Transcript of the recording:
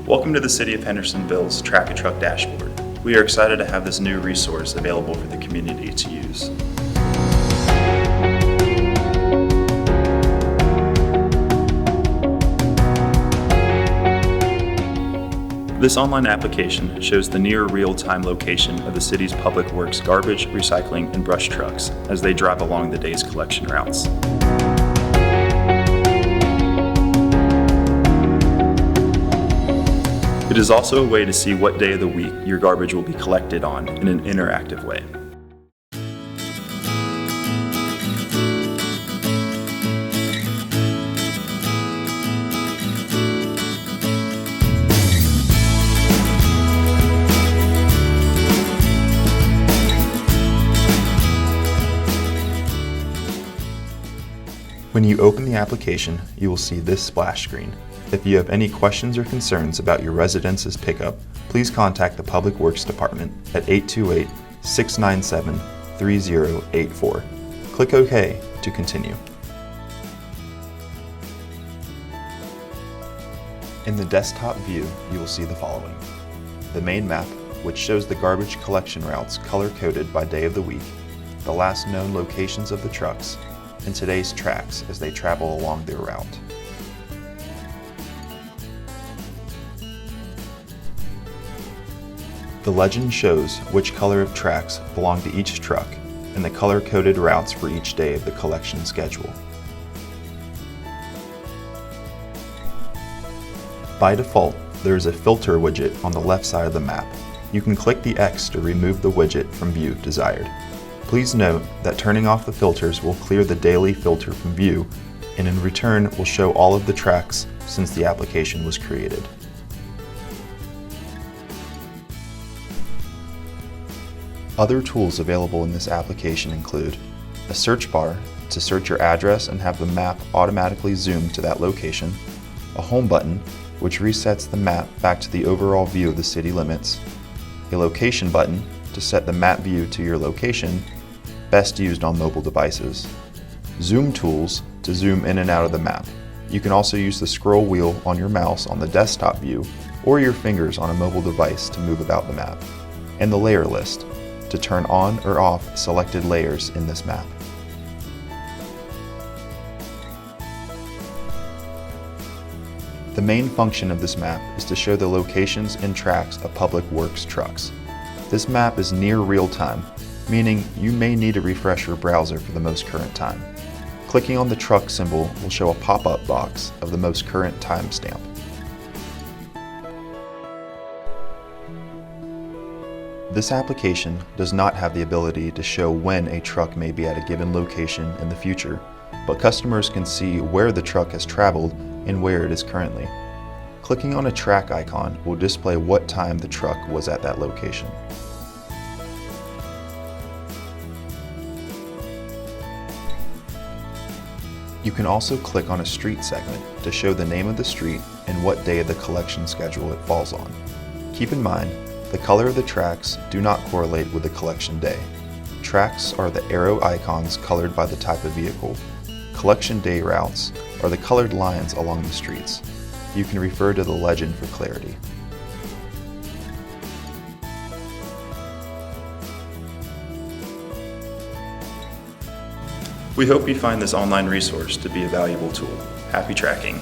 Welcome to the City of Hendersonville's Track a Truck dashboard. We are excited to have this new resource available for the community to use. This online application shows the near real-time location of the city's public works garbage, recycling, and brush trucks as they drive along the day's collection routes. It is also a way to see what day of the week your garbage will be collected on in an interactive way. When you open the application, you will see this splash screen. If you have any questions or concerns about your residence's pickup, please contact the Public Works Department at 828-697-3084. Click OK to continue. In the desktop view, you will see the following: the main map, which shows the garbage collection routes color-coded by day of the week, the last known locations of the trucks, and today's tracks as they travel along their route. The legend shows which color of tracks belong to each truck and the color-coded routes for each day of the collection schedule. By default, there is a filter widget on the left side of the map. You can click the X to remove the widget from view desired. Please note that turning off the filters will clear the daily filter from view, and in return will show all of the tracks since the application was created. Other tools available in this application include a search bar to search your address and have the map automatically zoom to that location, a home button which resets the map back to the overall view of the city limits, a location button to set the map view to your location, best used on mobile devices, zoom tools to zoom in and out of the map. You can also use the scroll wheel on your mouse on the desktop view or your fingers on a mobile device to move about the map, and the layer list to turn on or off selected layers in this map. The main function of this map is to show the locations and tracks of public works trucks. This map is near real-time, meaning you may need to refresh your browser for the most current time. Clicking on the truck symbol will show a pop-up box of the most current timestamp. This application does not have the ability to show when a truck may be at a given location in the future, but customers can see where the truck has traveled and where it is currently. Clicking on a track icon will display what time the truck was at that location. You can also click on a street segment to show the name of the street and what day of the collection schedule it falls on. Keep in mind, the color of the tracks do not correlate with the collection day. Tracks are the arrow icons colored by the type of vehicle. Collection day routes are the colored lines along the streets. You can refer to the legend for clarity. We hope you find this online resource to be a valuable tool. Happy tracking!